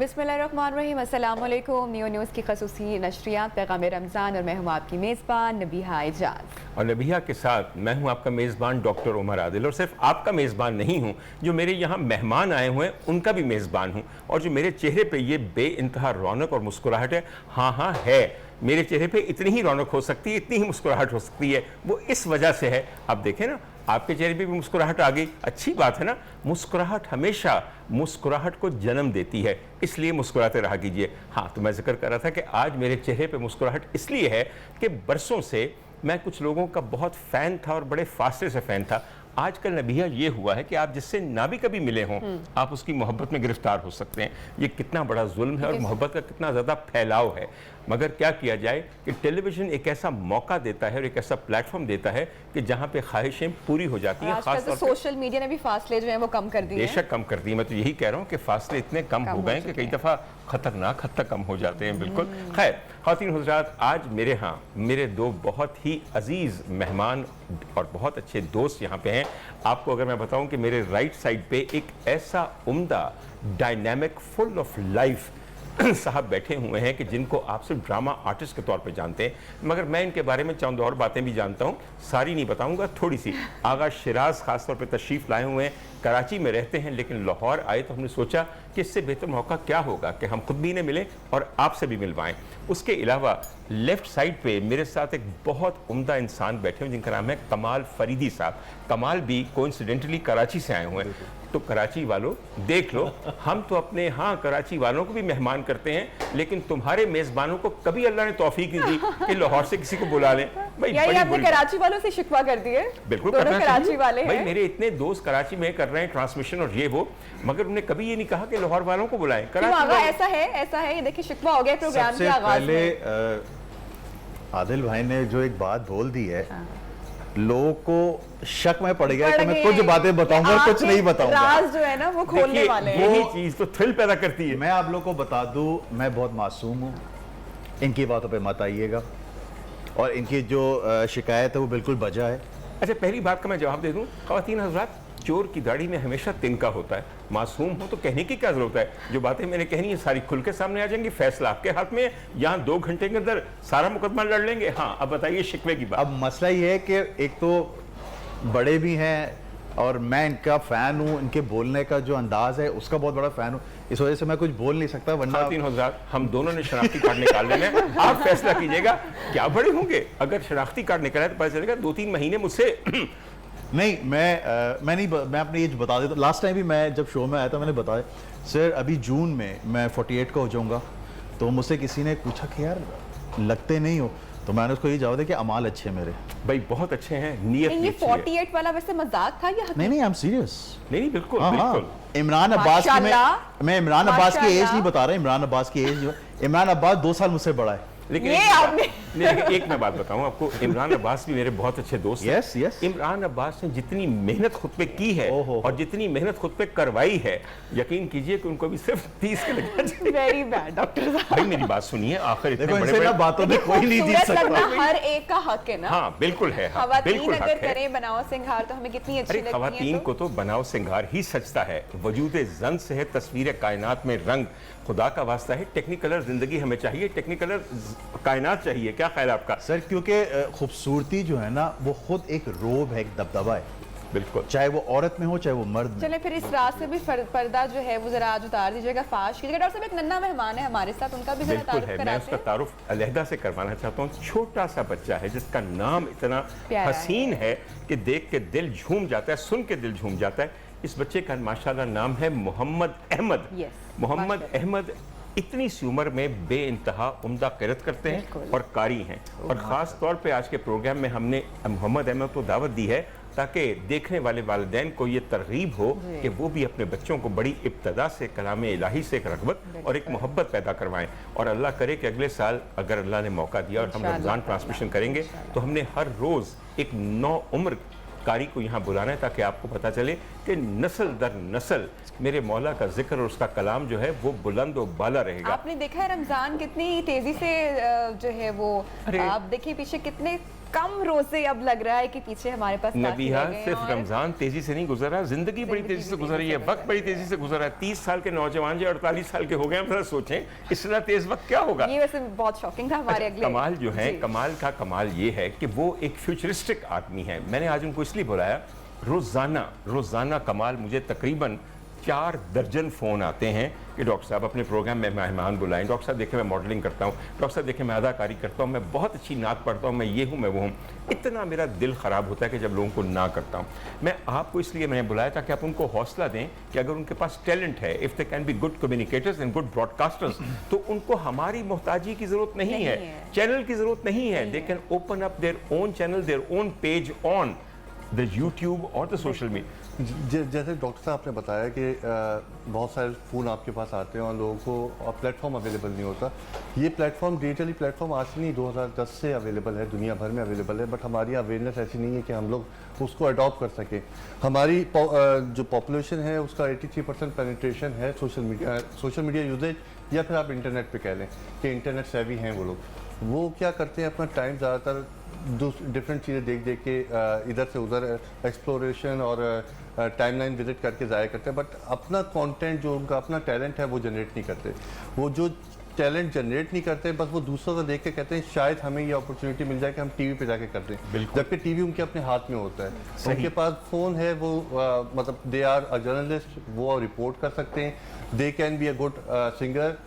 बिस्मिल्लाहिर्रहमानिर्रहीम, अस्सलाम वालेकुम। न्यू न्यूज़ की खसूसी नशरियात पैगाम रमज़ान और मैं हूँ आपकी मेज़बान नबीहा एजाज। और नबीहा के साथ मैं हूँ आपका मेज़बान डॉक्टर उमर आदिल। और सिर्फ आपका मेज़बान नहीं हूँ, जो मेरे यहाँ मेहमान आए हुए हैं उनका भी मेज़बान हूँ। और जो मेरे चेहरे पे ये बेइंतहा रौनक और मुस्कुराहट है, हाँ है, मेरे चेहरे पे इतनी ही रौनक हो सकती है, इतनी ही मुस्कुराहट हो सकती है, वो इस वजह से है। आप देखें ना, आपके चेहरे पे भी मुस्कुराहट आ गई, अच्छी बात है ना। मुस्कुराहट हमेशा मुस्कुराहट को जन्म देती है, इसलिए मुस्कुराते रहा कीजिए। हाँ, तो मैं जिक्र कर रहा था कि आज मेरे चेहरे पे मुस्कुराहट इसलिए है कि बरसों से मैं कुछ लोगों का बहुत फ़ैन था और बड़े फासले से फ़ैन था। आजकल नबीहा ये हुआ है कि आप जिससे ना भी कभी मिले हों, आप उसकी मोहब्बत में गिरफ्तार हो सकते हैं। ये कितना बड़ा जुल्म है और मोहब्बत का कितना ज़्यादा फैलाव है। मगर क्या किया जाए कि टेलीविज़न एक ऐसा मौका देता है और एक ऐसा प्लेटफॉर्म देता है कि जहाँ पे ख्वाहिशें पूरी हो जाती हैं। खास तौर पे सोशल मीडिया ने भी फासले जो हैं वो कम कर दिए हैं। बेशक कम कर दिए। मैं तो यही कह रहा हूँ कि फासले इतने कम हो गए कि कई दफ़ा ख़तरनाक हद तक कम हो जाते हैं। बिल्कुल। खैर ख़वातीन हज़रात, आज मेरे यहाँ मेरे दो बहुत ही अजीज़ मेहमान और बहुत अच्छे दोस्त यहाँ पे हैं। आपको अगर मैं बताऊँ कि मेरे राइट साइड पे एक ऐसा उम्दा डायनामिक फुल ऑफ लाइफ साहब बैठे हुए हैं कि जिनको आप सिर्फ ड्रामा आर्टिस्ट के तौर पे जानते हैं, मगर मैं इनके बारे में चंद और बातें भी जानता हूँ, सारी नहीं बताऊँगा, थोड़ी सी। आगा शिराज खास तौर पे तशरीफ़ लाए हुए हैं, कराची में रहते हैं लेकिन लाहौर आए तो हमने सोचा कि इससे बेहतर मौका क्या होगा कि हम खुद भी इन्हें मिलें और आपसे भी मिलवाएं। उसके अलावा लेफ़्ट साइड पे मेरे साथ एक बहुत उम्दा इंसान बैठे हुए जिनका नाम है कमाल फरीदी साहब। कमाल भी कोइंसिडेंटली कराची से आए हुए हैं। तो कराची वालों देख लो, हम तो अपने यहाँ कराची वालों को भी मेहमान करते हैं, लेकिन तुम्हारे मेज़बानों को कभी अल्लाह ने तौफीक नहीं दी कि लाहौर से किसी को बुला लें। भाई आपने कराची वालों से शिकवा कर दिए। बिल्कुल कराची वाले भाई, मेरे इतने दोस्त कराची में कर रहे हैं ट्रांसमिशन और ये वो, मगर उन्हें कभी ये नहीं कहा कि लाहौर वालों को बुलाएं। ऐसा है, ये देखिए शिकवा हो गया प्रोग्राम के आगाज में। आदिल भाई ने जो एक बात बोल दी है, लोगों को शक में पड़ गया कि मैं कुछ बातें बताऊंगा और कुछ नहीं बताऊंगा। राज जो है ना वो खोलने वाले हैं। यही चीज तो थ्रिल पैदा करती है। मैं आप लोगों को बता दूं, मैं बहुत मासूम हूं, इनकी बातों पे मत आइएगा, और इनकी जो शिकायत है वो बिल्कुल बजा है। अच्छा, पहली बात का मैं जवाब दे दूं, ख़वातीन हज़रात, चोर की दाढ़ी में हमेशा तिनका होता है। मासूम हो तो कहने की क्या जरूरत है, जो बातें मैंने कहनी है सारी खुल के सामने आ जाएंगी। फैसला आपके हाथ में, यहाँ 2 घंटे के अंदर सारा मुकदमा लड़ लेंगे। हाँ, अब बताइए शिकवे की बात। अब मसला ये है कि एक तो बड़े भी हैं और मैं इनका फ़ैन हूँ, इनके बोलने का जो अंदाज़ है उसका बहुत बड़ा फ़ैन हूँ, इस वजह से मैं कुछ बोल नहीं सकता। वरना ख़वातीन हज़रात, हम दोनों ने शनाख्ती कार्ड निकाल लेने हैं, आप फैसला कीजिएगा क्या बड़े होंगे। अगर शनाख्ती कार्ड निकाला तो पता चलेगा 2-3 महीने मुझसे नहीं, मैं अपनी एज बता देता। लास्ट टाइम भी मैं जब शो में आया था मैंने बताया, सर अभी जून में मैं 48 का हो जाऊंगा। तो मुझसे किसी ने पूछा कि यार लगते नहीं हो, तो मैंने उसको ये जवाब दिया कि अमाल अच्छे हैं मेरे। भाई बहुत अच्छे हैं, नियत ये 48 वाला वैसे मजाक था या नहीं, आई एम सीरियस। नहीं, बिल्कुल बिल्कुल। इमरान अब्बास की मैं इमरान अब्बास की एज नहीं बता रहा, इमरान अब्बास की एज, इमरान अब्बास 2 साल मुझसे बड़ा है। लेकिन एक मैं बात बताऊं आपको, इमरान अब्बास भी मेरे बहुत अच्छे दोस्त हैं। यस। इमरान अब्बास ने जितनी मेहनत खुद पे की है और जितनी मेहनत खुद पे करवाई है, यकीन कीजिए कि उनको भी सिर्फ 30 के लगना चाहिए। वेरी बैड डॉक्टर साहब। भाई मेरी बात सुनिए, आखिर इतने बड़े बातों में कोई नहीं जीत सकता। हर एक का हक है ना। हाँ बिल्कुल है, बिल्कुल अगर करें बनाओ सिंगार तो हमें कितनी अच्छी लगती है। खवातीन को तो बनाओ सिंगार ही सजता है। वजूद जन से है तस्वीर कायनात में रंग, खुदा का वास्ता है टेक्निकलर जिंदगी हमें चाहिए, टेक्निकलर कायनात चाहिए। क्या ख्याल है आपका सर? क्योंकि खूबसूरती जो है ना वो खुद एक रोब है, एक दबदबा है। बिल्कुल, चाहे वो औरत में हो चाहे वो मर्द में। चले फिर इस रात से भी पर्दा जो है वो जरा आज उतार दीजिएगा, फाश कीजिएगा। डॉक्टर साहब, एक नन्हा मेहमान है हमारे साथ, उनका भी बिल्कुल है। मैं उसका तारुफ अलहदा से करवाना चाहता हूँ। छोटा सा बच्चा है जिसका नाम इतना हसीन है कि देख के दिल झूम जाता है, सुन के दिल झूम जाता है। इस बच्चे का माशाल्लाह नाम है मोहम्मद अहमद। मोहम्मद अहमद इतनी सी उम्र में बेइंतहा उम्दा क़िरात करते हैं और कारी हैं। और ख़ास तौर पे आज के प्रोग्राम में हमने मोहम्मद अहमद को दावत दी है ताकि देखने वाले वालिदैन को ये तरगीब हो कि वो भी अपने बच्चों को बड़ी इब्तदा से कलाम इलाही से एक रग़बत और एक मोहब्बत पैदा करवाएं। और अल्लाह करे कि अगले साल अगर अल्लाह ने मौका दिया और हम रमज़ान ट्रांसमिशन करेंगे तो हमने हर रोज़ एक 9 उम्र कारी को यहाँ बुलाना है ताकि आपको पता चले कि नस्ल दर नस्ल मेरे मौला का जिक्र और उसका कलाम जो है वो बुलंद और बाला रहेगा। आपने देखा है रमज़ान कितनी तेज़ी से जो है वो, आप देखिए पीछे कितने कम रोजे अब लग रहा है कि पीछे हमारे पास बाकी नबीहा रह गए हैं सिर्फ और रमजान तेजी से नहीं गुजरा, जिंदगी बड़ी तेजी से गुजर रही है, वक्त बड़ी तेजी से गुजर रहा है। 30 साल के नौजवान जो 48 साल के हो गए, हम जरा सोचें इससे तेज वक्त क्या होगा। ये वैसे बहुत शॉकिंग था हमारे अगले कमाल जो है, जी। कमाल का कमाल ये है कि वो एक फ्यूचरिस्टिक आदमी है। मैंने आज उनको इसलिए बुलाया, रोजाना कमाल मुझे तकरीबन 4 दर्जन फ़ोन आते हैं कि डॉक्टर साहब अपने प्रोग्राम में मेहमान बुलाएं, डॉक्टर साहब देखें मैं मॉडलिंग करता हूँ, डॉक्टर साहब देखें मैं अदाकारी करता हूँ, मैं बहुत अच्छी नात पढ़ता हूँ, मैं ये हूँ मैं वो हूँ। इतना मेरा दिल ख़राब होता है कि जब लोगों को ना करता हूँ। मैं आपको इसलिए मैंने बुलाया ताकि आप उनको हौसला दें कि अगर उनके पास टैलेंट है, if they can be good communicators and good broadcasters, तो उनको हमारी मोहताजी की ज़रूरत नहीं है, चैनल की ज़रूरत नहीं है। They can open up their own channel, their own page on the YouTube और द सोशल मीडिया। जैसे डॉक्टर साहब आपने बताया कि बहुत सारे फ़ोन आपके पास आते हैं और लोगों को प्लेटफॉर्म अवेलेबल नहीं होता। ये प्लेटफॉर्म डिजिटली प्लेटफॉर्म आज से नहीं 2010 से अवेलेबल है, दुनिया भर में अवेलेबल है, बट हमारी अवेयरनेस ऐसी नहीं है कि हम लोग उसको अडॉप्ट कर सकें। हमारी जो पॉपुलेशन है उसका 83% पेनिट्रेशन है सोशल मीडिया यूजेज, या फिर आप इंटरनेट पर कह लें कि इंटरनेट सेवी हैं वो लोग। वो क्या करते हैं, अपना टाइम ज़्यादातर डिफरेंट चीज़ें देख देख के इधर से उधर एक्सप्लोरेशन और टाइमलाइन विजिट करके ज़ाया करते हैं, बट अपना कंटेंट जो उनका अपना टैलेंट है वो जनरेट नहीं करते। वो जो टैलेंट जनरेट नहीं करते, बस वो दूसरों को देख के कहते हैं शायद हमें ये अपॉर्चुनिटी मिल जाए कि हम टीवी पे जाके कर दें, जबकि टीवी उनके अपने हाथ में होता है। उनके पास फ़ोन है, वो मतलब दे आर अ जर्नलिस्ट, वो रिपोर्ट कर सकते हैं, they can be a good singer,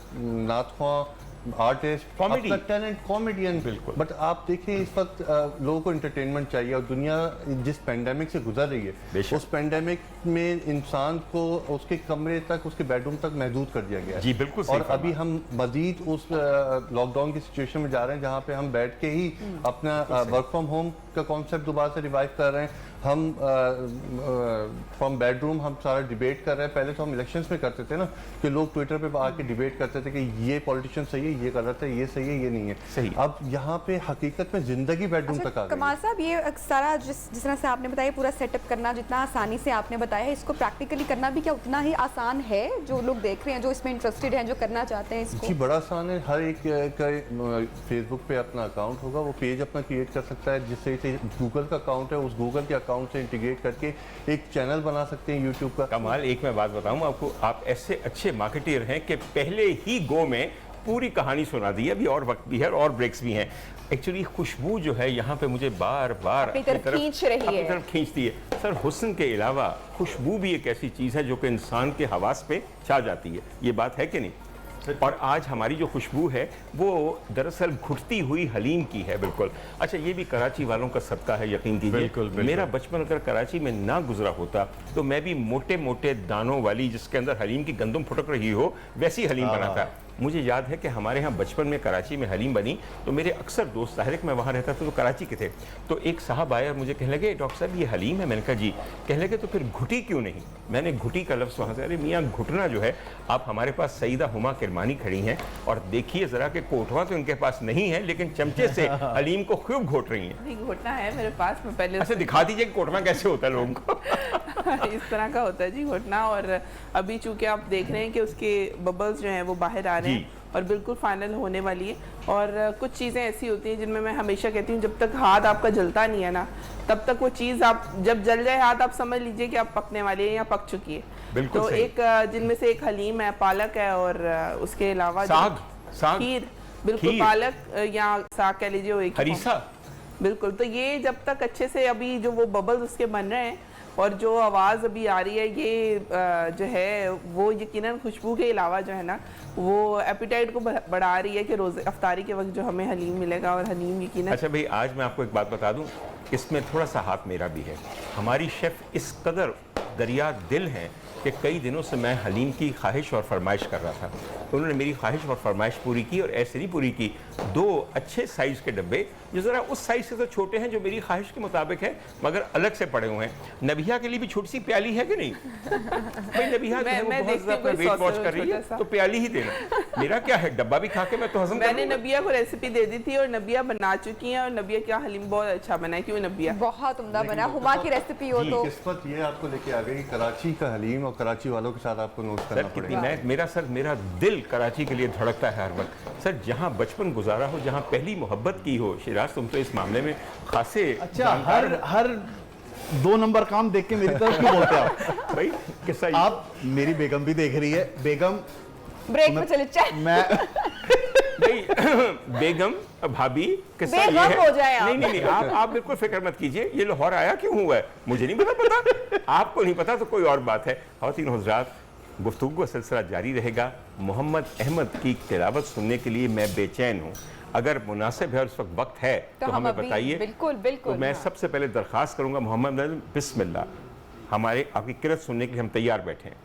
Nath artist, अपना टैलेंट, कॉमेडियन। बिल्कुल। बट आप देखें इस वक्त लोगों को एंटरटेनमेंट चाहिए, और दुनिया जिस पेंडेमिक से गुजर रही है, उस पेंडेमिक में इंसान को उसके कमरे तक, उसके बेडरूम तक महदूद कर दिया गया है। जी बिल्कुल। और अभी हम मजीद उस लॉकडाउन की सिचुएशन में जा रहे हैं जहाँ पे हम बैठ के ही अपना वर्क फ्रॉम होम का कॉन्सेप्ट दोबारा से रिवाइव कर रहे हैं। हम फ्रॉम बेडरूम हम सारा डिबेट कर रहे हैं। पहले तो हम इलेक्शंस में करते थे ना कि लोग ट्विटर पे आके डिबेट करते थे कि ये पॉलिटिशियन सही है, ये गलत है, ये सही है, ये नहीं है सही। अब यहाँ पे हकीकत में जिंदगी बेडरूम तक आ गई। कमाल साहब, ये सारा जिस तरह से आपने बताया, पूरा सेटअप करना जितना आसानी से आपने बताया है, इसको प्रैक्टिकली करना भी क्या उतना ही आसान है? जो लोग देख रहे हैं, जो इसमें इंटरेस्टेड हैं, जो करना चाहते हैं इसको। जी बड़ा आसान है। हर एक का फेसबुक पे अपना अकाउंट होगा, वो पेज अपना क्रिएट कर सकता है, जिससे गूगल का अकाउंट है, उस गूगल के अकाउंट से इंटीग्रेट करके एक चैनल बना सकते हैं यूट्यूब का। कमाल, एक मैं बात बताऊं आपको, आप ऐसे अच्छे मार्केटियर हैं कि पहले ही गो में पूरी कहानी सुना दी है। अभी और वक्त भी है और ब्रेक्स भी हैं। एक्चुअली खुशबू जो है यहाँ पे मुझे बार बार अपनी तरफ खींचती है। सर, हुस्न के अलावा खुशबू भी एक ऐसी चीज़ है जो कि इंसान के हवास पे छा जाती है। ये बात है कि नहीं? और आज हमारी जो खुशबू है वो दरअसल घुटती हुई हलीम की है। बिल्कुल। अच्छा, ये भी कराची वालों का सदका है, यकीन कीजिए। बिल्कुल। मेरा बचपन अगर कराची में ना गुजरा होता तो मैं भी मोटे मोटे दानों वाली, जिसके अंदर हलीम की गंदम फुटक रही हो, वैसी हलीम बनाता। मुझे याद है कि हमारे यहाँ बचपन में कराची में हलीम बनी तो मेरे अक्सर दोस्त, ज़ाहिर मैं वहाँ रहता था तो कराची के थे, तो एक साहब आए और मुझे कहने लगे, डॉक्टर साहब ये हलीम है। मैंने कहा जी। कहने लगे तो फिर घुटी क्यों नहीं? मैंने घुटी का लफ्ज़ वहाँ से, अरे मियाँ घुटना जो है, आप हमारे पास सईदा हुमा किरमानी खड़ी हैं और देखिए ज़रा कि कोटवा तो इनके पास नहीं है, लेकिन चमचे से हलीम को खूब घोट रही हैं। नहीं, घोटना है मेरे पास, मैं पहले। अच्छा, दिखा दीजिए कि कोटवा कैसे होता है लोगों को। इस तरह का होता है जी घोटना। और अभी चूंकि आप देख रहे हैं कि उसके बबल्स जो हैं वो बाहर आ रहे हैं और बिल्कुल फाइनल होने वाली है। और कुछ चीज़ें ऐसी होती हैं जिनमें मैं हमेशा कहती हूँ, जब तक हाथ आपका जलता नहीं है ना, तब तक वो चीज़, आप जब जल जाए हाथ, आप समझ लीजिए कि आप पकने वाली है या पक चुकी है। बिल्कुल तो सही। एक जिनमें से एक हलीम है, पालक है, और उसके अलावा साग, खीर। बिल्कुल, पालक या साग कह लीजिए, वो एक हरीसा। बिल्कुल। तो ये जब तक अच्छे से, अभी जो वो बबल्स उसके बन रहे हैं और जो आवाज़ अभी आ रही है, ये जो है वो यकीनन खुशबू के अलावा जो है ना, वो एपिटाइट को बढ़ा रही है कि रोज़े अफ्तारी के वक्त जो हमें हलीम मिलेगा, और हलीम यकीनन। अच्छा भाई, आज मैं आपको एक बात बता दूं, इसमें थोड़ा सा हाथ मेरा भी है। हमारी शेफ़ इस कदर दरिया दिल हैं कि कई दिनों से मैं हलीम की ख्वाहिश और फरमाइश कर रहा था, तो उन्होंने मेरी ख्वाहिश और फरमाइश पूरी की, और ऐसे नहीं पूरी की, 2 अच्छे साइज़ के डब्बे, जो ज़रा उस साइज़ से तो छोटे हैं जो मेरी ख्वाहिश के मुताबिक है, मगर अलग से पड़े हुए हैं। नबिया के लिए भी छोटी सी प्याली है कि नहीं? भाई नबिया जो है वो बहुत ज़्यादा वेट वॉच कर रही है, तो प्याली ही देना। मेरा क्या है, डब्बा भी खा के मैं तो हजम कर लूंगा। मैंने नबिया को रेसिपी दे दी थी और नबिया बना चुकी हैं, और नबिया क्या हलीम बहुत अच्छा बना है। क्यों नबिया? बहुत उम्दा बना। हुमा की रेसिपी हो तो किस्मत ये आपको लेके आ जाएगा कि कराची का हलीम और कराची वालों के साथ आपको नोट सर करना कितनी पड़ेगा। मैं मेरा दिल कराची के लिए धड़कता है हर वक्त। सर जहाँ बचपन गुजारा हो, जहाँ पहली मोहब्बत की हो, शिराज तुम तो इस मामले में खासे अच्छा, जानकार हर 2 नंबर काम देख के मेरी तरफ क्यों बोलते हैं आप? भाई किस्सा आप मेरी बेगम भी देख रही है। बेगम ब्रेक में चले चाय मैं भाई बेगम भाभी किस्सा ये बेगम है। हो जाए आप। नहीं आप बिल्कुल फिक्र मत कीजिए। ये लाहौर आया क्यों हुआ है मुझे नहीं पता आपको नहीं पता तो कोई और बात है। ख़वातीन हज़रात, गुफ्तगू का सिलसिला जारी रहेगा। मोहम्मद अहमद की तिलावत सुनने के लिए मैं बेचैन हूँ। अगर मुनासिब है और इस वक्त है तो हम हमें अभी बताइए। बिल्कुल बिल्कुल तो मैं हाँ। सबसे पहले दरख्वास्त करूंगा मोहम्मद बिस्मिल्लाह, हमारे आपकी किरत सुनने के लिए हम तैयार बैठे हैं।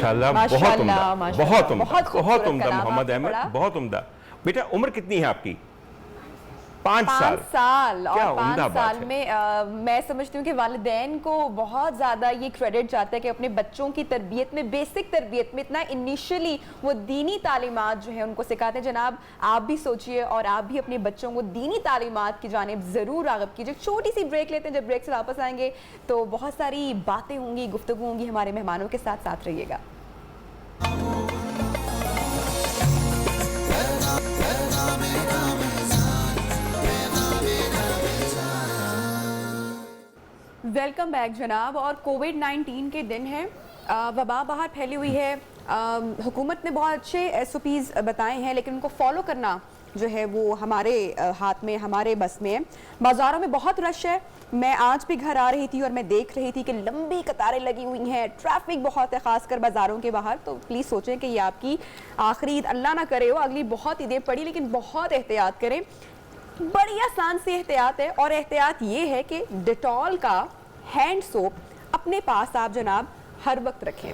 माशाल्लाह माशाल्लाह, बहुत उम्दा, माशाल्लाह, बहुत उम्दा, बहुत खूबसूरत बहुत उम्दा कलाम मोहम्मद आपने अहमद, पढ़ा। बहुत उम्दा। बेटा उम्र कितनी है आपकी? 5 5 साल। साल क्या और 5 उम्दा बात साल है। में मैं समझती हूँ कि वालिदैन को बहुत ज़्यादा ये क्रेडिट जाता है कि अपने बच्चों की तरबियत में, बेसिक तरबियत में इतना इनिशियली वो दीनी तालीमात जो है उनको सिखाते हैं। जनाब आप भी सोचिए और आप भी अपने बच्चों को दीनी तालीमात की जानिब ज़रूर राग़िब कीजिए। छोटी सी ब्रेक लेते हैं, जब ब्रेक से वापस आएंगे तो बहुत सारी बातें होंगी, गुफ्तगू होंगी हमारे मेहमानों के साथ। साथ रहिएगा। वेलकम बैक जनाब। और कोविड-19 के दिन हैं, वबा बाहर फैली हुई है। हुकूमत ने बहुत अच्छे SOPs बताए हैं, लेकिन उनको फॉलो करना जो है वो हमारे हाथ में, हमारे बस में है। बाज़ारों में बहुत रश है। मैं आज भी घर आ रही थी और मैं देख रही थी कि लंबी कतारें लगी हुई हैं, ट्रैफिक बहुत है, ख़ासकर बाज़ारों के बाहर। तो प्लीज़ सोचें कि ये आपकी आखिरी ईद अल्लाह ना करे हो, अगली बहुत ईदें पड़ी, लेकिन बहुत एहतियात करें। बड़ी आसान सी एहतियात है, और एहतियात ये है कि डिटॉल का हैंड सोप अपने पास आप जनाब हर वक्त रखें।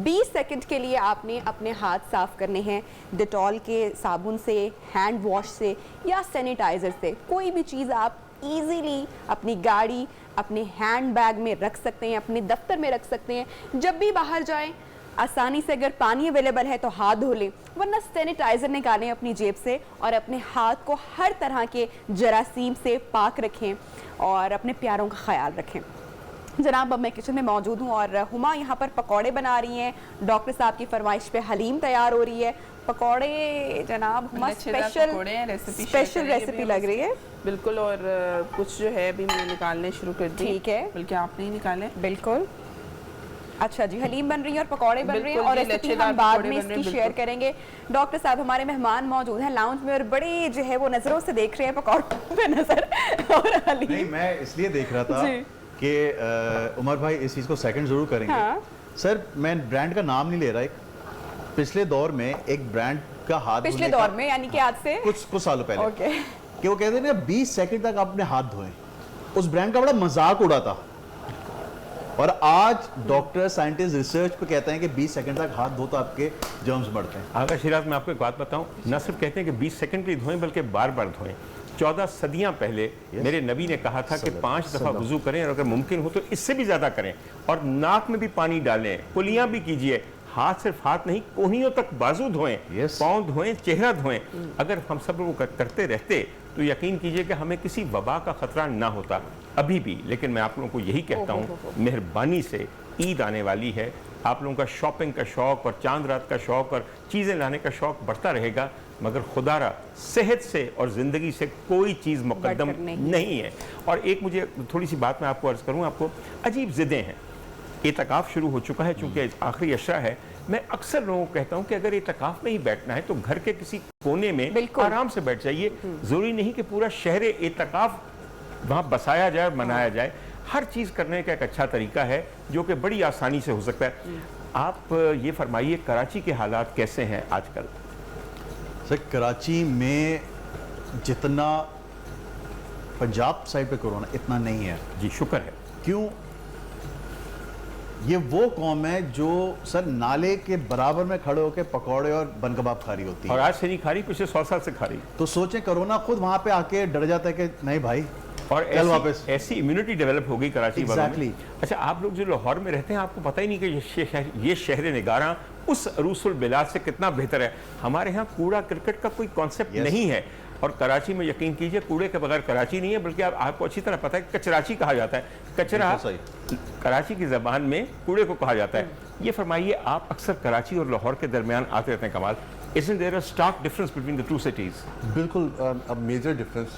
20 सेकंड के लिए आपने अपने हाथ साफ करने हैं डिटॉल के साबुन से, हैंड वॉश से या सैनिटाइज़र से। कोई भी चीज़ आप इजीली अपनी गाड़ी, अपने हैंड बैग में रख सकते हैं, अपने दफ्तर में रख सकते हैं। जब भी बाहर जाएं आसानी से, अगर पानी अवेलेबल है तो हाथ धो लें, वरना सैनिटाइज़र निकालें अपनी जेब से और अपने हाथ को हर तरह के जरासीम से पाक रखें और अपने प्यारों का ख्याल रखें। जनाब अब मैं किचन में मौजूद हूँ और हुमा यहाँ पर पकौड़े बना रही हैं। डॉक्टर साहब की फरमाइश पे हलीम तैयार हो रही है। पकौड़े जनाब हुमा स्पेशल रेसिपी लग रही है बिल्कुल। और कुछ जो है अभी मैंने निकालने शुरू कर दिए। ठीक है, बल्कि आपने ही निकाले। बिल्कुल। अच्छा जी, हलीम बन रही है और पकौड़े बन रहे हैं, और रेसिपी लच्छेदार हम बाद पकौड़े में बन रहे हैं, इसकी शेयर करेंगे। डॉक्टर साहब हमारे मेहमान मौजूद हैं लाउंज में और बड़े जो है वो नज़रों से देख रहे हैं पकौड़ों पे नजर और नहीं, हलीम। मैं इसलिए देख रहा था जी। कि उमर भाई इस चीज़ को सेकंड जरूर करेंगे। हाँ। सर मैं ब्रांड का नाम नहीं ले रहा, एक पिछले दौर में एक ब्रांड का हाथ पिछले धोने दौर का- में यानी कि आज से कुछ सालों पहले ओके। कि वो कहते हैं ना 20 सेकंड तक आप अपने हाथ धोएं। उस ब्रांड का बड़ा मजाक उड़ा था और आज डॉक्टर साइंटिस्ट रिसर्च पे कहते हैं कि 20 सेकंड तक हाथ धो तो आपके जर्म्स बढ़ते हैं। आगा शिराज, मैं आपको एक बात बताऊं, न सिर्फ कहते हैं कि 20 सेकंड के लिए धोएं बल्कि बार बार धोएं। 14 सदियां पहले मेरे नबी ने कहा था कि 5 दफा वुजू करें और अगर मुमकिन हो तो इससे भी ज्यादा करें, और नाक में भी पानी डालें, कुलियां भी कीजिए। हाथ सिर्फ हाथ नहीं, कोहनियों तक बाजू धोएं, पाँव धोएं, चेहरा धोएं। अगर हम सब लोग करते रहते तो यकीन कीजिए कि हमें किसी वबा का खतरा ना होता अभी भी। लेकिन मैं आप लोगों को यही कहता हूँ, मेहरबानी से, ईद आने वाली है, आप लोगों का शॉपिंग का शौक और चांद रात का शौक और चीज़ें लाने का शौक बढ़ता रहेगा, मगर खुदारा सेहत से और ज़िंदगी से कोई चीज़ मुकद्दम नहीं है। और एक मुझे थोड़ी सी बात मैं आपको अर्ज़ करूँ, आपको अजीब ज़िद्दें हैं। एतकाफ़ शुरू हो चुका है, चूँकि आखिरी अशरा है। मैं अक्सर लोगों को कहता हूँ कि अगर एतकाफ़ में ही बैठना है तो घर के किसी कोने में आराम से बैठ जाइए। ज़रूरी नहीं कि पूरा शहर एतकाफ़ वहाँ बसाया जाए और मनाया जाए। हर चीज़ करने का एक अच्छा तरीका है जो कि बड़ी आसानी से हो सकता है। आप ये फरमाइए, कराची के हालात कैसे हैं आजकल? सर, कराची में जितना पंजाब साइड पे कोरोना इतना नहीं है। जी शुक्र है। क्यों? ये वो कौम है जो सर नाले के बराबर में खड़े होकर पकौड़े और बन कबाब खा रही होती है, और आज से नहीं खा रही, पिछले 100 साल से खा रही। तो सोचें कोरोना खुद वहां पे आके डर जाता है कि नहीं भाई, और कल वापस। ऐसी इम्यूनिटी डेवलप हो गई कराची वालों में। Exactly. अच्छा, आप लोग जो लाहौर में रहते हैं, आपको पता ही नहीं कि ये शहर निगारा उस रूसुल बिलाद से कितना बेहतर है। हमारे यहाँ कूड़ा क्रिकेट का कोई कॉन्सेप्ट नहीं है, और कराची में यकीन कीजिए कूड़े के बगैर कराची नहीं है, बल्कि आपको अच्छी तरह पता है कचराची कहा जाता है। कचरा कराची की ज़बान में कूड़े को कहा जाता है। ये फरमाइए, आप अक्सर कराची और लाहौर के दरमियान आते रहते हैं, कमाल, Isn't there a stark difference between the two cities? बिल्कुल, अब मेजर डिफरेंस।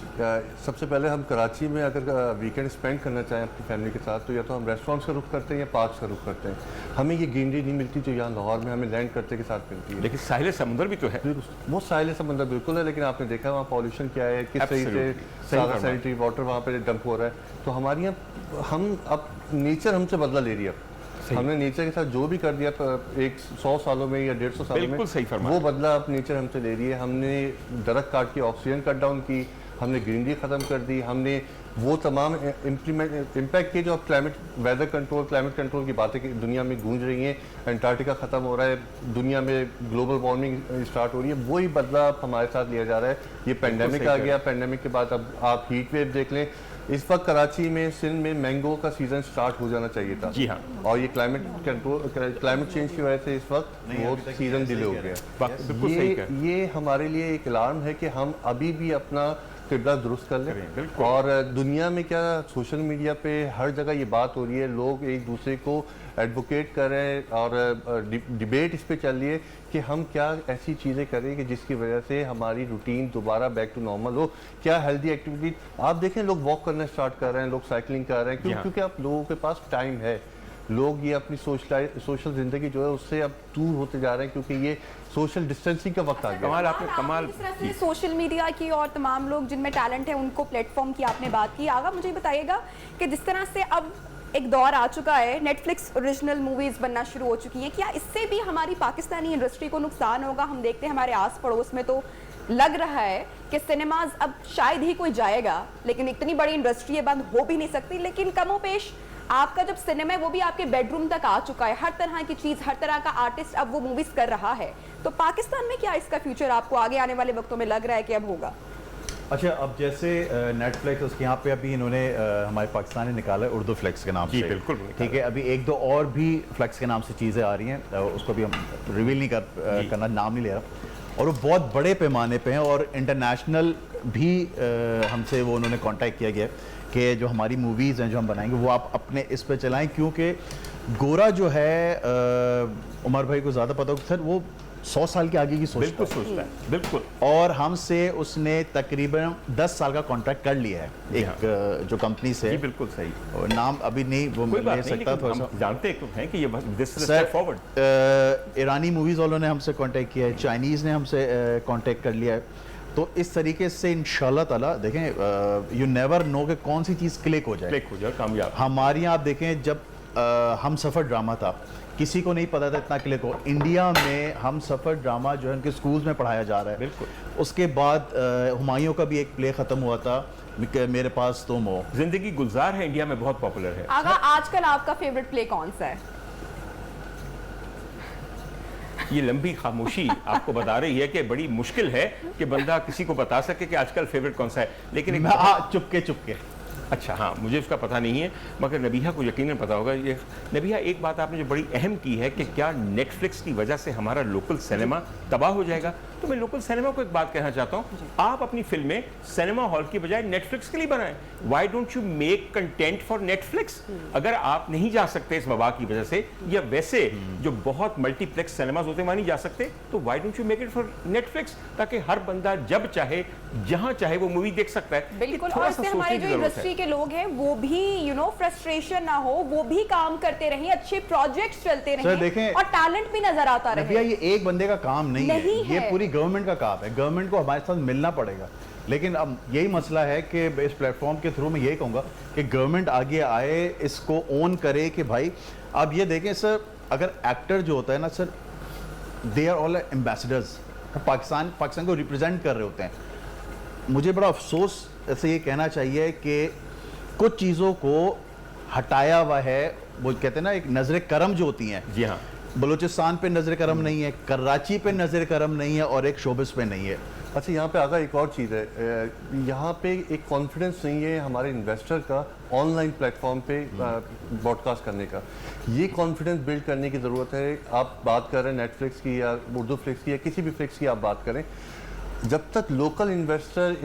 सबसे पहले हम कराची में अगर वीकेंड स्पेंड करना चाहें अपनी फैमिली के साथ, तो या तो हम रेस्टोरेंट्स का रुख करते हैं या पार्क्स का रुख करते हैं। हमें ये ग्रीनरी नहीं मिलती जो यहाँ लाहौर में हमें लैंड करते के साथ मिलती है। लेकिन साहिल समुंदर भी तो है। वो साहिल समंदर बिल्कुल है, लेकिन आपने देखा वहाँ पॉल्यूशन क्या है, किस तरीके से सारा सैनिटरी वाटर वहाँ पे डंप हो रहा है। तो हमारे यहाँ हम अब नेचर हमसे बदला ले रही है। हमने नेचर के साथ जो भी कर दिया एक 100 सालों में या 150 सालों में, सही वो बदला अब नेचर हमसे ले रही है। हमने दरख्त काट के ऑक्सीजन कट डाउन की, हमने ग्रीनरी ख़त्म कर दी, हमने वो तमाम इम्पैक्ट किए जो अब वेदर कंट्रोल, क्लाइमेट कंट्रोल की बातें दुनिया में गूंज रही हैं। अंटार्कटिका ख़त्म हो रहा है, दुनिया में ग्लोबल वार्मिंग स्टार्ट हो रही है, वही बदला अब हमारे साथ लिया जा रहा है। ये पेंडेमिक आ गया, पेंडेमिक के बाद अब आप हीट वेव देख लें। इस वक्त कराची में, सिंध में मैंगो का सीज़न स्टार्ट हो जाना चाहिए था। जी हाँ। और ये क्लाइमेट चेंज की वजह से इस वक्त वो सीज़न डिले हो गया। ये हमारे लिए एक अलार्म है कि हम अभी भी अपना किरदार दुरुस्त कर लें। और दुनिया में क्या, सोशल मीडिया पे हर जगह ये बात हो रही है, लोग एक दूसरे को एडवोकेट कर रहे हैं और डिबेट इस पे चल रही है कि हम क्या ऐसी चीज़ें करें कि जिसकी वजह से हमारी रूटीन दोबारा बैक टू नॉर्मल हो। क्या हेल्दी एक्टिविटी, आप देखें लोग वॉक करना स्टार्ट कर रहे हैं, लोग साइकिलिंग कर रहे हैं, क्योंकि आप लोगों के पास टाइम है। लोग ये अपनी सोशल ज़िंदगी जो है उससे अब दूर होते जा रहे हैं, क्योंकि ये सोशल डिस्टेंसिंग का वक्त आ गया। कमाल, आपने कमाल जिस तरह से सोशल मीडिया की और तमाम लोग जिनमें टैलेंट है उनको प्लेटफॉर्म की आपने बात की। आगा मुझे बताइएगा कि जिस तरह से अब एक दौर आ चुका है, नेटफ्लिक्स ओरिजिनल मूवीज़ बनना शुरू हो चुकी हैं, क्या इससे भी हमारी पाकिस्तानी इंडस्ट्री को नुकसान होगा? हम देखते हैं हमारे आस पड़ोस में तो लग रहा है कि सिनेमाज अब शायद ही कोई जाएगा, लेकिन इतनी बड़ी इंडस्ट्री है, बंद हो भी नहीं सकती। लेकिन कमोपेश आपका जब सिनेमा है वो भी आपके बेडरूम तक आ चुका है, हर तरह की चीज़, हर तरह का आर्टिस्ट अब वो मूवीज़ कर रहा है, तो पाकिस्तान में क्या इसका फ्यूचर आपको आगे आने वाले वक्तों में लग रहा है कि अब होगा? अच्छा, अब जैसे नेटफ्लिक्स, उसके यहाँ पे अभी इन्होंने हमारे पाकिस्तान ने निकाला है उर्दू फ्लेक्स के नाम से। बिल्कुल ठीक है, अभी एक दो और भी फ्लेक्स के नाम से चीज़ें आ रही हैं, उसको भी हम रिवील नहीं करना, नाम नहीं ले रहा, और वो बहुत बड़े पैमाने पे हैं और इंटरनेशनल भी हमसे वो उन्होंने कांटेक्ट किया गया कि जो हमारी मूवीज़ हैं जो हम बनाएंगे वो आप अपने इस पे चलाएं, क्योंकि गोरा जो है उमर भाई को ज़्यादा पता होगा सर, वो 100 साल के आगे की सोचता है। बिल्कुल। और हमसे उसने तकरीबन 10 साल का कॉन्ट्रैक्ट कर लिया है एक जो कंपनी से। जी बिल्कुल सही। नाम अभी नहीं वो ले सकता, थोड़ा सा जानते हैं कि ये this is step forward. Irani movies वालों ने हमसे कांटेक्ट किया है, चाइनीज़ ने हमसे कांटेक्ट कर लिया है, तो इस तरीके से इंशाल्लाह ताला देखें, यू नेवर नो कि कौन सी चीज़ क्लिक हो जाए, कामयाब। हमारे यहाँ आप देखें जब हम सफ़र ड्रामा था, किसी को नहीं पता था इतना क्लिक हो। इंडिया में हम सफ़र ड्रामा जो है उनके स्कूल्स में पढ़ाया जा रहा है। बिल्कुल। उसके बाद हुमायूं का भी एक प्ले ख़त्म हुआ था, मेरे पास तुम हो। जिंदगी गुलजार है इंडिया में बहुत पॉपुलर है। आगा आजकल आपका फेवरेट प्ले कौन सा है? ये लंबी खामोशी आपको बता रही है कि बड़ी मुश्किल है कि बंदा किसी को बता सके कि आजकल फेवरेट कौन सा है, लेकिन चुपके चुपके। अच्छा हाँ, मुझे उसका पता नहीं है, मगर नबिहा को यकीनन पता होगा। ये नबिहा, एक बात आपने जो बड़ी अहम की है कि क्या नेटफ्लिक्स की वजह से हमारा लोकल सिनेमा तबाह हो जाएगा? तो मैं लोकल सिनेमा को एक बात कहना चाहता हूँ, आप अपनी फिल्में सिनेमा हॉल की बजाय नेटफ्लिक्स के लिए बनाएं। Why don't you make content for Netflix? अगर आप नहीं जा सकते इस वबा की वजह से, या वैसे जो बहुत मल्टीप्लेक्स सिनेमाज होते वहां नहीं जा सकते, तो why don't you make it for Netflix, ताकि हर बंदा जब चाहे जहां चाहे वो मूवी देख सकता है। बिल्कुल। थोड़ा और सा इससे सोचने हमारे की जो जरूरत है। इंडस्ट्री के लोग हैं वो भी फ्रस्ट्रेशन ना हो, वो भी काम करते रहें, अच्छे प्रोजेक्ट्स चलते सर रहें देखें, और टैलेंट भी नजर आता भैया रहे। ये एक बंदे का काम नहीं नहीं है, ये है। पूरी गवर्नमेंट का काम है। गवर्नमेंट को हमारे साथ मिलना पड़ेगा। लेकिन अब यही मसला है कि इस प्लेटफॉर्म के थ्रू मैं यही कहूँगा कि गवर्नमेंट आगे आए, इसको ओन करे कि भाई आप ये देखें सर, अगर एक्टर जो होता है ना sir, they are all ambassadors, Pakistan को रिप्रेजेंट कर रहे होते हैं। मुझे बड़ा अफसोस ऐसे ये कहना चाहिए कि कुछ चीज़ों को हटाया हुआ है। वो कहते हैं ना, एक नजर करम जो होती हैं, जी हाँ, बलूचिस्तान पे नजर करम नहीं है, कराची पे नजर करम नहीं है, और एक शोबिस पे नहीं है। अच्छा, यहाँ पे आगा एक और चीज़ है, यहाँ पे एक कॉन्फिडेंस नहीं है हमारे इन्वेस्टर का ऑनलाइन प्लेटफॉर्म पे ब्रॉडकास्ट करने का। ये कॉन्फिडेंस बिल्ड करने की ज़रूरत है। आप बात कर रहे हैं नेटफ्लिक्स की या उर्दू फ्लिक्स की या किसी भी फ्लिक्स की आप बात करें, जब तक लोकल इन्वेस्टर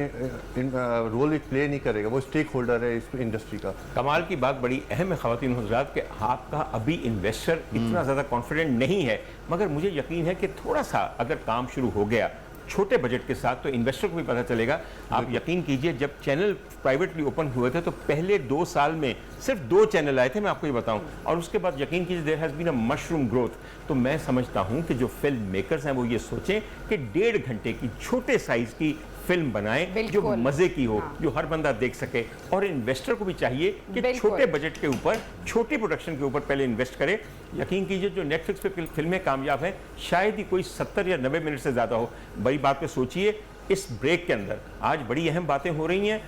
रोल प्ले नहीं करेगा, वो स्टेक होल्डर है इस इंडस्ट्री का। कमाल की बात बड़ी अहम है ख़वातीन हज़रात कि आपका अभी इन्वेस्टर इतना ज़्यादा कॉन्फिडेंट नहीं है, मगर मुझे यकीन है कि थोड़ा सा अगर काम शुरू हो गया छोटे बजट के साथ तो इन्वेस्टर को भी पता चलेगा। आप यकीन कीजिए, जब चैनल प्राइवेटली ओपन हुए थे तो पहले 2 साल में सिर्फ 2 चैनल आए थे, मैं आपको ये बताऊं, और उसके बाद यकीन कीजिए there has been a mushroom growth. तो मैं समझता हूं कि जो फिल्म मेकर्स हैं वो ये सोचें कि 1.5 घंटे की छोटे साइज की फिल्म बनाएं जो मजे की हो, जो हर बंदा देख सके। और इन्वेस्टर को भी चाहिए कि छोटे बजट के ऊपर, छोटे प्रोडक्शन के ऊपर पहले इन्वेस्ट करे। यकीन कीजिए जो नेटफ्लिक्स पे फिल्में कामयाब हैं शायद ही कोई 70 या 90 मिनट से ज़्यादा हो। बड़ी बात पे सोचिए, इस ब्रेक के अंदर आज बड़ी अहम बातें हो रही हैं।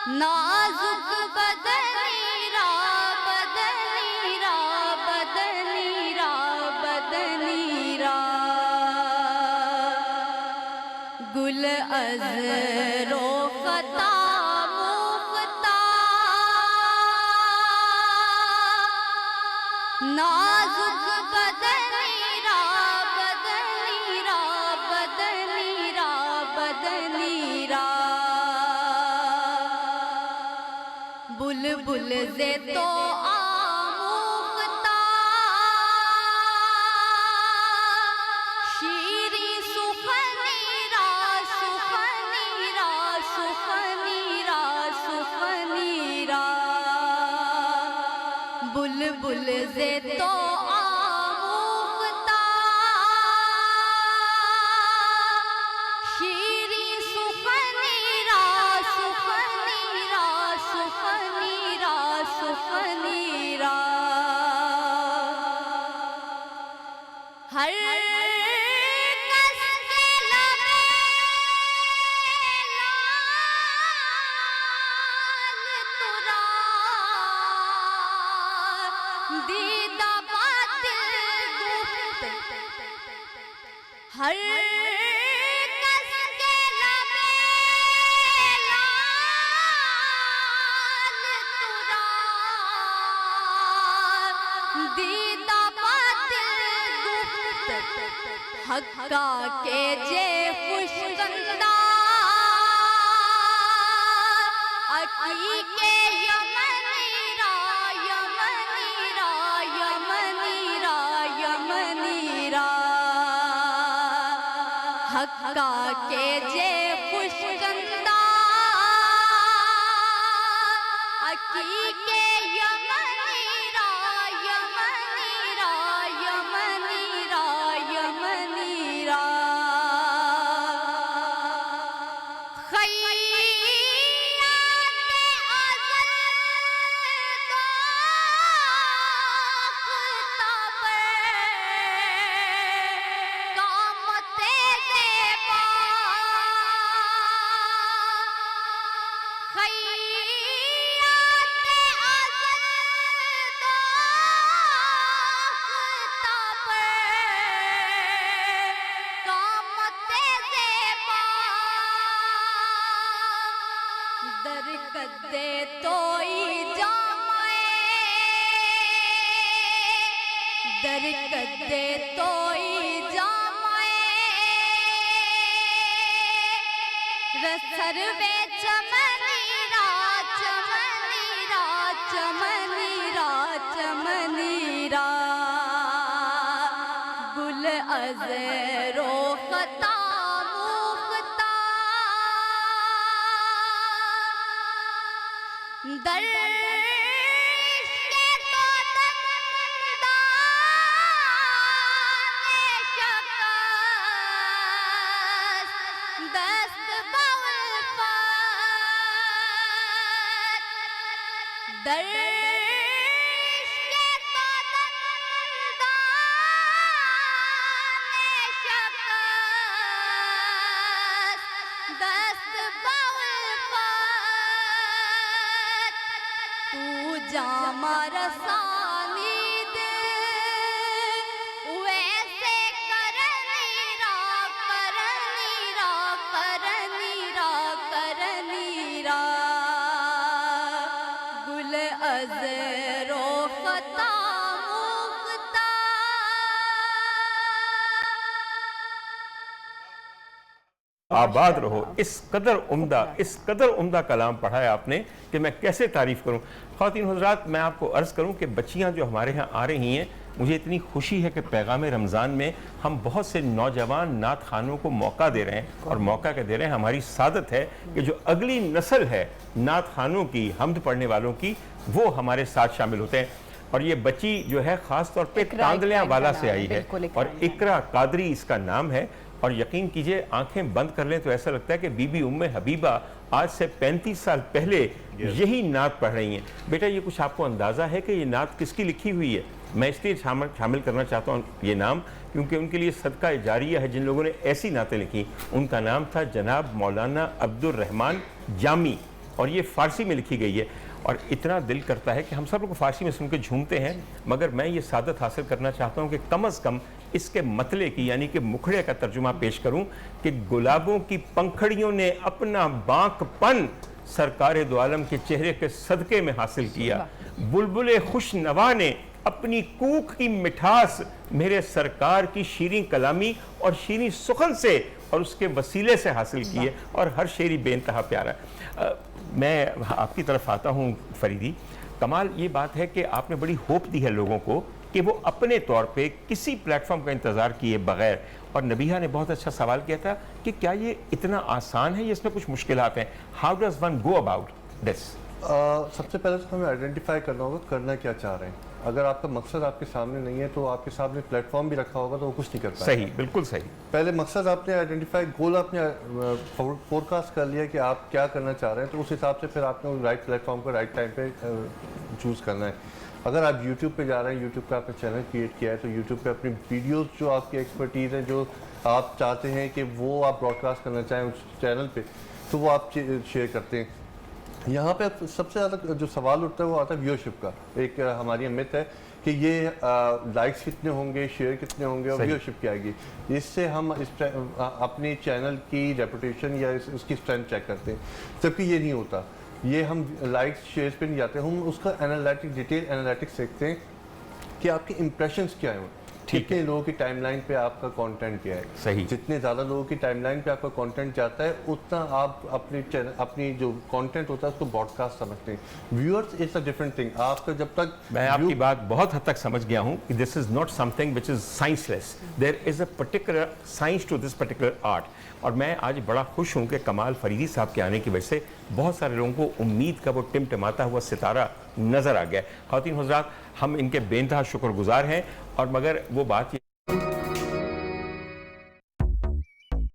नाजुक बदनीरा बदनीरा बदनीरा बदनीरा गुल अज़रो ख़ता मुफ़्ता नाजुक बदनीरा बदनीरा बदनीरा बदनीरा बुलबुल से तो आमुख्ता शीरी सुखनीरा सुखनीरा सुखनीरा सुखनीरा बुलबुल से तो आमुख्ता शीरी सुखनीरा सुखनीरा सुखनीरा सुखनीरा हर कस के लबे लाल तुरा दीदा बातिल गुफ्त हर कस के लबे लाल तुरा दीदा बातिल गुफ्त हक्का के जे खुशगंदा अकी के यमनीरा यमनीरा यमनीरा यमनीरा हक्का के जे खुशगंदा दे तोई जामाए दरकत दे तोई जामाए रसर वे चमनीरा चमनीरा चमनीरा चमनीरा गुल अज़रो खता मुख्ता दर्श के तो दंदाने शकस दस्त बाउल पात दर्श के तो दंदाने शकस दस्त बाउल पात तू जामा रसानी दे वैसे करनीरा करनीरा करनीरा करनीरा गुल अज़रो खता मुख्ता आबाद रहो। इस कदर उम्दा कलाम पढ़ा है आपने कि मैं कैसे तारीफ करूं। ख़वातीन हज़रात, मैं आपको अर्ज़ करूं कि बच्चियां जो हमारे यहाँ आ रही हैं, मुझे इतनी खुशी है कि पैगाम रमज़ान में हम बहुत से नौजवान नात खानों को मौका दे रहे हैं, और मौका क्या दे रहे हैं, हमारी सादत है कि जो अगली नस्ल है नात खानों की, हम्द पढ़ने वालों की, वो हमारे साथ शामिल होते हैं। और ये बच्ची जो है ख़ास तौर पे तांदलियाँ वाला से आई है, और इकरा कादरी इसका नाम है। और यकीन कीजिए, आंखें बंद कर लें तो ऐसा लगता है कि बीबी उम्मे हबीबा आज से 35 साल पहले यही नात पढ़ रही हैं। बेटा, ये कुछ आपको अंदाज़ा है कि ये नात किसकी लिखी हुई है? मैं इसलिए शामिल करना चाहता हूँ ये नाम, क्योंकि उनके लिए सदका जारिया है जिन लोगों ने ऐसी नातें लिखी। उनका नाम था जनाब मौलाना अब्दुर रहमान जामी, और ये फ़ारसी में लिखी गई है। और इतना दिल करता है कि हम सब लोग फ़ारसी में सुन के झूमते हैं, मगर मैं ये सादत हासिल करना चाहता हूँ कि कम अज़ कम इसके मतले की, यानी कि मुखड़े का तर्जुमा पेश करूं कि गुलाबों की पंखड़ियों ने अपना बांकपन सरकार दो आलम के चेहरे के सदके में हासिल किया। बुलबुले खुश नवा ने अपनी कूक की मिठास मेरे सरकार की शीरीं कलामी और शीरीं सुखन से और उसके वसीले से हासिल की है, और हर शेरी बेइंतहा प्यारा। मैं आपकी तरफ आता हूँ फरीदी। कमाल ये बात है कि आपने बड़ी होप दी है लोगों को कि वो अपने तौर पे किसी प्लेटफॉर्म का इंतज़ार किए बगैर, और नबीहा ने बहुत अच्छा सवाल किया था कि क्या ये इतना आसान है, ये इसमें कुछ मुश्किलात हैं? How does one go about this? सबसे पहले तो हमें आइडेंटिफाई करना होगा करना क्या चाह रहे हैं। अगर आपका मकसद आपके सामने नहीं है तो आपके सामने प्लेटफॉर्म भी रखा होगा तो वो कुछ नहीं कर पाएगा। सही, बिल्कुल सही। पहले मकसद आपने आइडेंटिफाई, गोल आपने फोरकास्ट कर लिया कि आप क्या करना चाह रहे हैं, तो उस हिसाब से फिर आपने राइट प्लेटफॉर्म को राइट टाइम पे चूज़ करना है। अगर आप YouTube पे जा रहे हैं, YouTube का आपने चैनल क्रिएट किया है, तो YouTube पे अपनी वीडियोस जो आपकी एक्सपर्टीज़ हैं, जो आप चाहते हैं कि वो आप ब्रॉडकास्ट करना चाहें उस चैनल पे, तो वो आप शेयर करते हैं। यहाँ पे सबसे ज़्यादा जो सवाल उठता है वो आता है व्यूअरशिप का। एक हमारी मिथ है कि ये लाइक्स कितने होंगे, शेयर कितने होंगे और व्यूअरशिप क्या आएगी। इससे हम अपने चैनल की रेपुटेशन या उसकी स्ट्रेंथ चेक करते हैं, जबकि ये नहीं होता। ये हम लाइक्स शेयर्स पे नहीं जाते, हम उसका डिटेल एनालिटिक्स देखते हैं कि आपके इंप्रेशंस क्या हैं, कितने लोगों की टाइमलाइन पे आपका कंटेंट क्या है। सही। जितने ज़्यादा लोगों की टाइमलाइन पे आपका कंटेंट जाता है, उतना आप अपनी जो कंटेंट होता है उसको ब्रॉडकास्ट समझते हैं। Viewers is a different thing. आपका जब तक मैं आपकी बात बहुत हद तक समझ गया हूँ कि this is not something which is scienceless, there is a particular science to this particular art. और मैं आज बड़ा खुश हूँ कि कमाल फरीदी साहब के आने की वजह से बहुत सारे लोगों को उम्मीद का वो टिमटिमाता हुआ सितारा नज़र आ गया। ख़वातीन हज़रात, हम इनके बेइंतहा शुक्रगुज़ार हैं, और मगर वो बात